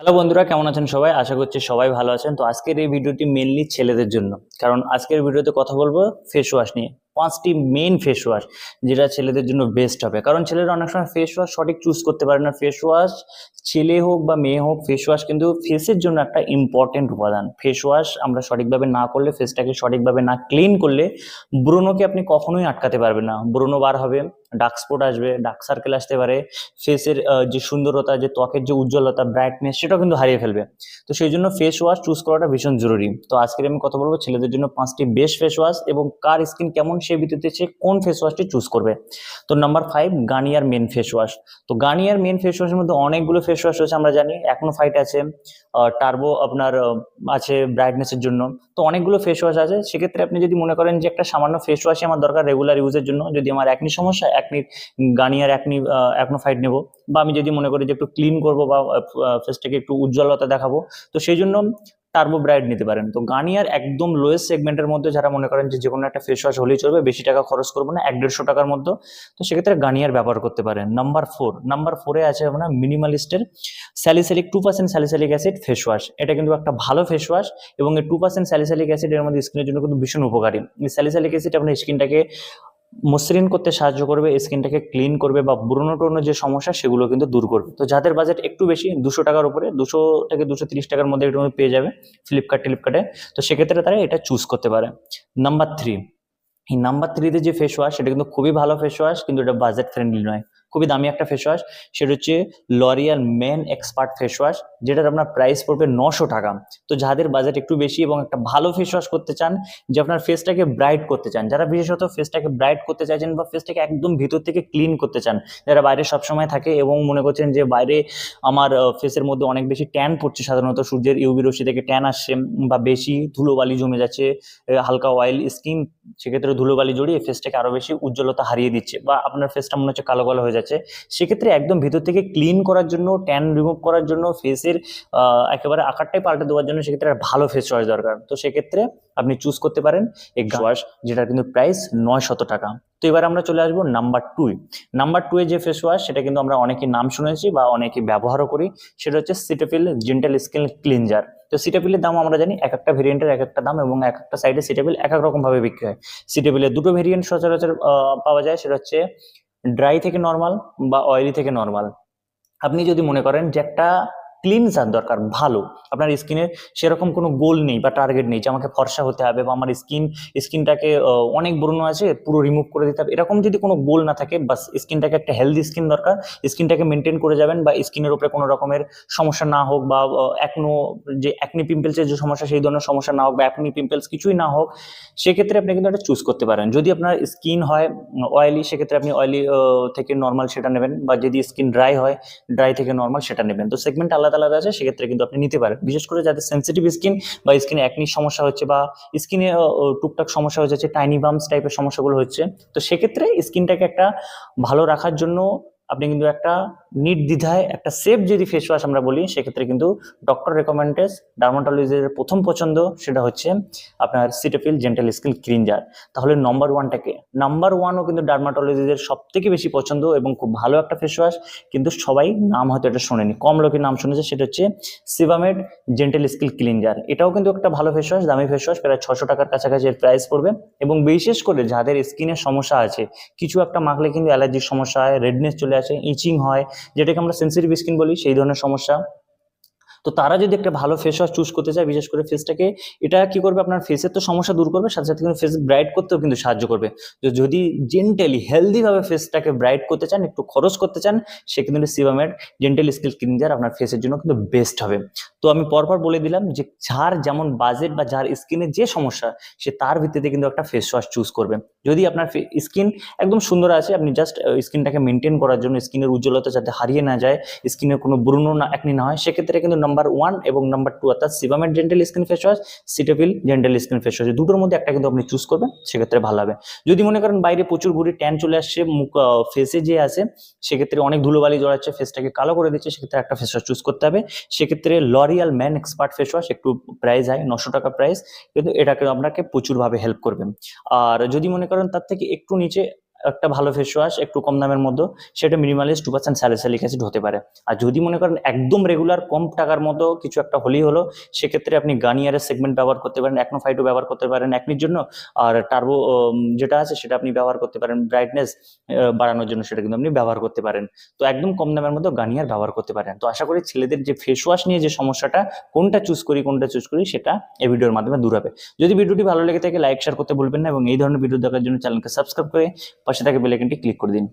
Hello বন্ধুরা, কেমন আছেন সবাই? আশা করছি সবাই ভালো আছেন। তো আজকের এই ভিডিওটি মেনলি ছেলেদের জন্য, কারণ আজকের ভিডিওতে কথা বলবো ফেস ওয়াশ নিয়ে। 5টি মেইন ফেস ওয়াশ যেটা ছেলেদের জন্য বেস্ট হবে, কারণ ছেলেরা অনেক সময় ফেস ওয়াশ সঠিক চুজ করতে পারে না। ফেস ওয়াশ ছেলে হোক বা মেয়ে হোক, ফেস ওয়াশ কিন্তু ফেসের জন্য একটা ইম্পর্টেন্ট উপাদান। ফেস ওয়াশ আমরা সঠিকভাবে না করলে, ফেসটাকে সঠিকভাবে না ক্লিন করলে, ব্রণকে আপনি কখনোই আটকাতে পারবেন না। ব্রণ বার হবে, ডার্ক স্পট আসবে, ডার্ক সার্কেল আসতে পারে, ফেসের যে সুন্দরতা, যে ত্বকের যে উজ্জ্বলতা, ব্রাইটনেস, সেটাও কিন্তু হারিয়ে ফেলবে। তো সেই জন্য ফেস ওয়াশ চুজ করাটা ভীষণ জরুরি। তো আজকে আমি কথা বলবো ছেলেদের জন্য 5টি বেস্ট ফেস ওয়াশ, এবং কার স্কিন কেমন সেই ভিত্তিতে সে কোন ফেস ওয়াশটি চুজ করবে। তো number 5, Garnier men face wash. তো গার্নিয়ার মেন ফেস ওয়াশের মধ্যে অনেকগুলো ফেস ওয়াশ রয়েছে, আমরা জানি। অ্যাকনো ফাইট আছে, টার্বো আপনার আছে ব্রাইটনেসের জন্য। তো অনেকগুলো ফেস ওয়াশ আছে। সেক্ষেত্রে আপনি যদি মনে করেন যে একটা সামান্য ফেস ওয়াশই আমার দরকার রেগুলার ইউজের জন্য, যদি আমার একনি সমস্যা, একনি গার্নিয়ার অ্যাকনো ফাইট নেবো, বা আমি যদি মনে করি যে একটু ক্লিন করবো বা ফেসটাকে একটু উজ্জ্বলতা দেখাবো, তো সেই জন্য টার্বো ব্রাইট নিতে পারেন। তো গার্নিয়ার একদম লোয়েস্ট সেগমেন্টের মধ্যে, যারা মনে করেন যে কোনো একটা ফেস ওয়াশ হলেই চলবে, বেশি টাকা খরচ করবো না, 1-150 টাকার মধ্যে, তো সেক্ষেত্রে গার্নিয়ার ব্যবহার করতে পারেন। নাম্বার 4 আছে আপনার মিনিমালিস্টের salicylic 2% salicylic acid face wash. এটা কিন্তু একটা ভালো ফেস ওয়াশ, এবং এই 2% স্যালিসাইলিক অ্যাসিড এর মধ্যে স্কিনের জন্য কিন্তু ভীষণ উপকারী। এই স্যালিসাইলিক অ্যাসিড আপনার স্কিনটাকে মসৃণ করতে সাহায্য করবে, স্কিনটাকে ক্লিন করবে, বা ব্রণ টোনো যে সমস্যা সেগুলো কিন্তু দূর করবে। তো যাদের বাজেট একটু বেশি, 200 টাকার উপরে, 200 থেকে 230 টাকার মধ্যে এটা পেয়ে যাবে ফ্লিপকার্টে, তো সেক্ষেত্রে তারা এটা চুজ করতে পারে। নাম্বার 3, এই নাম্বার 3তে যে ফেস ওয়াশ, সেটা কিন্তু খুবই ভালো ফেস ওয়াশ, কিন্তু এটা বাজেট ফ্রেন্ডলি নয়, খুবই দামি একটা ফেস ওয়াশ। সেটা হচ্ছে L'Oreal men expert face wash, যেটার আপনার প্রাইস পড়বে 900 টাকা। তো যাদের বাজেট একটু বেশি এবং একটা ভালো ফেস ওয়াশ করতে চান, যে আপনার ফেসটাকে ব্রাইট করতে চান, যারা বিশেষত ফেসটাকে ব্রাইট করতে চাইছেন বা ফেসটাকে একদম ভিতর থেকে ক্লিন করতে চান, যারা বাইরে সবসময় থাকে এবং মনে করছেন যে বাইরে আমার ফেসের মধ্যে অনেক বেশি ট্যান পড়ছে, সাধারণত সূর্যের ইউভি রশ্মি থেকে ট্যান আসছে, বা বেশি ধুলোবালি জমে যাচ্ছে, হালকা অয়েল স্কিন, সেক্ষেত্রে ধুলোবালি জড়িয়ে ফেসটাকে আরো বেশি উজ্জ্বলতা হারিয়ে দিচ্ছে, বা আপনার ফেসটা মনে হচ্ছে কালো কালো হয়ে যাচ্ছে। সেক্ষেত্রে একদম ভিতর থেকে ক্লিন করার জন্য, ট্যান রিমুভ করার জন্য, ফেসের একেবারে আকারটাই পাল্টে দেওয়ার জন্য সেক্ষেত্রে একটা ভালো ফেস ওয়াশ দরকার। তো সেক্ষেত্রে আপনি চুজ করতে পারেন এই ওয়াশ, যেটার কিন্তু প্রাইস 900 টাকা। তো এবার আমরা চলে আসবো নাম্বার 2 এ যে ফেস ওয়াশ, সেটা কিন্তু আমরা অনেকেই নাম শুনেছি বা অনেকে ব্যবহারও করি, সেটা হচ্ছে সিটাফিল জেন্টাল স্কিন ক্লিনজার। তো সিটাফিলের দাম আমরা জানি, এক একটা ভেরিয়েন্টের এক একটা দাম, এবং এক একটা সাইডে সিটাফিল এক এক রকম ভাবে বিক্রি হয়। সিটাফিলের দুটো ভেরিয়েন্ট সচরাচর পাওয়া যায়, সেটা হচ্ছে ড্রাই থেকে নর্মাল বা অয়েলি থেকে নর্মাল। আপনি যদি মনে করেন যে একটা ক্লিনজার দরকার ভালো, আপনার স্কিনের সেরকম কোনো গোল নেই বা টার্গেট নেই যে আমাকে ফর্সা হতে হবে, বা আমার স্কিনটাকে অনেক ব্রণ আছে পুরো রিমুভ করে দিতে হবে, এরকম যদি কোনো গোল না থাকে, বাস স্কিনটাকে একটা হেলদি স্কিন দরকার, স্কিনটাকে মেনটেন করে যাবেন, বা স্কিনের উপরে কোনো রকমের সমস্যা না হোক, বা একনি পিম্পলসের যে সমস্যা সেই ধরনের সমস্যা না হোক, বা একনি পিম্পলস কিছুই না হোক, সেক্ষেত্রে আপনি কিন্তু একটা চুজ করতে পারেন। যদি আপনার স্কিন হয় অয়েলি, সেক্ষেত্রে আপনি অয়েলি থেকে নর্মাল সেটা নেবেন, বা যদি স্কিন ড্রাই হয়, ড্রাই থেকে নর্মাল সেটা নেবেন। তো সেগমেন্ট আলাদা আলাদা আছে, সেক্ষেত্রে কিন্তু আপনি নিতে পারেন। বিশেষ করে যাদের সেন্সিটিভ স্কিন, বা স্কিনে একনি সমস্যা হচ্ছে, বা স্কিনে টুকটাক সমস্যা হয়ে যাচ্ছে, টাইনি বাম্পস টাইপের সমস্যাগুলো হচ্ছে, তো সেক্ষেত্রে স্কিনটাকে একটা ভালো রাখার জন্য আপনি কিন্তু একটা নির্দ্বিধায় একটা সেফ যদি ফেস ওয়াশ আমরা বলি, সেক্ষেত্রে কিন্তু ডক্টর রেকমেন্ডেড ডার্মাটোলজিস্টের প্রথম পছন্দ সেটা হচ্ছে আপনার সিটাফিল জেন্টাল স্কিন ক্লিনজার। তাহলে নাম্বার 1ও কিন্তু ডার্মাটোলজিস্টের সব থেকে বেশি পছন্দ এবং খুব ভালো একটা ফেস ওয়াশ, কিন্তু সবাই নাম হয়তো এটা শোনেনি, কম লোকের নাম শুনেছে, সেটা হচ্ছে সিভামেড জেন্টাল স্কিন ক্লিনজার। এটাও কিন্তু একটা ভালো ফেস ওয়াশ, দামি ফেস ওয়াশ, প্রায় 600 টাকার কাছাকাছি এর প্রাইস পড়বে। এবং বিশেষ করে যাদের স্কিনের সমস্যা আছে, কিছু একটা মাখলে কিন্তু অ্যালার্জির সমস্যা হয়, রেডনেস চলে আসে, ইচিং হয়, যেটাকে আমরা সেন্সিটিভ স্কিন বলি, সেই ধরনের সমস্যা, তো তারা যদি একটা ভালো ফেস ওয়াশ চুজ করতে চায়, বিশেষ করে ফেসটাকে, এটা কি করবে, আপনার ফেসের তো সমস্যা দূর করবে, সাথে সাথে কিন্তু ফেস ব্রাইট করতেও কিন্তু সাহায্য করবে। তো যদি জেন্টালি হেলদি ভাবে ফেসটাকে ব্রাইট করতে চান, একটু খরচ করতে চান, সেক্ষেত্রে সিবামের জেন্টাল স্কিন ক্লিনজার আপনার ফেসের জন্য কিন্তু বেস্ট হবে। তো আমি পরপর বলে দিলাম যে যার যেমন বাজেট বা যার স্কিনের যে সমস্যা, সে তার ভিত্তিতে কিন্তু একটা ফেস ওয়াশ চুজ করবে। যদি আপনার স্কিন একদম সুন্দর আছে, আপনি জাস্ট স্কিনটাকে মেনটেন করার জন্য, স্কিনের উজ্জ্বলতা যাতে হারিয়ে না যায়, স্কিনের কোনো ব্রণ না একনি না হয়, সেক্ষেত্রে কিন্তু নাম্বার 1 এবং নাম্বার 2, অর্থাৎ সিবামের gentle skin face wash, Cetaphil gentle skin face wash, দুটোর মধ্যে একটা কিন্তু আপনি চুজ করবেন, সেক্ষেত্রে ভালো হবে। যদি মনে করেন বাইরে প্রচুর ঘুরে ট্যান চলে আসছে, মুখ ফেসে যে আছে, সেক্ষেত্রে অনেক ধুলোবালি জড়াচ্ছে, ফেসটাকে কালো করে দিচ্ছে, সেক্ষেত্রে একটা ফেস ওয়াশ চুজ করতে হবে। সেক্ষেত্রে L'Oréal man expert face wash, একটু প্রাইস হয় 900 টাকা প্রাইস, কিন্তু এটাকে আপনাকে প্রচুরভাবে হেল্প করবে। আর যদি মনে করেন তার থেকে একটু নিচে একটা ভালো ফেস ওয়াশ একটু কম দামের মধ্যে, সেটা মিনিমালিস্ট 2% স্যালিসাইলিক অ্যাসিড হতে পারে। আর যদি মনে করেন একদম রেগুলার কম টাকার মতো কিছু একটা হলেই হলো, সেক্ষেত্রে আপনি গার্নিয়ারের সেগমেন্ট ব্যবহার করতে পারেন, অ্যাকনো ফাইটও ব্যবহার করতে পারেন একনির জন্য। আর টার্বো যেটা আছে সেটা আপনি ব্যবহার করতে পারেন ব্রাইটনেস বাড়ানোর জন্য, সেটা কিন্তু আপনি ব্যবহার করতে পারেন। তো একদম কম দামের মধ্যে গার্নিয়ার ব্যবহার করতে পারেন। তো আশা করি ছেলেদের যে ফেস ওয়াশ নিয়ে যে সমস্যাটা, কোনটা চুজ করি সেটা এই ভিডিওর মাধ্যমে দূর হবে। যদি ভিডিওটি ভালো লেগে থাকে লাইক শেয়ার করতে ভুলবেন না, এবং এই ধরনের ভিডিও দেখার জন্য চ্যানেলকে সাবস্ক্রাইব করে পাশে থাকা বেল আইকনটি ক্লিক করে দিন।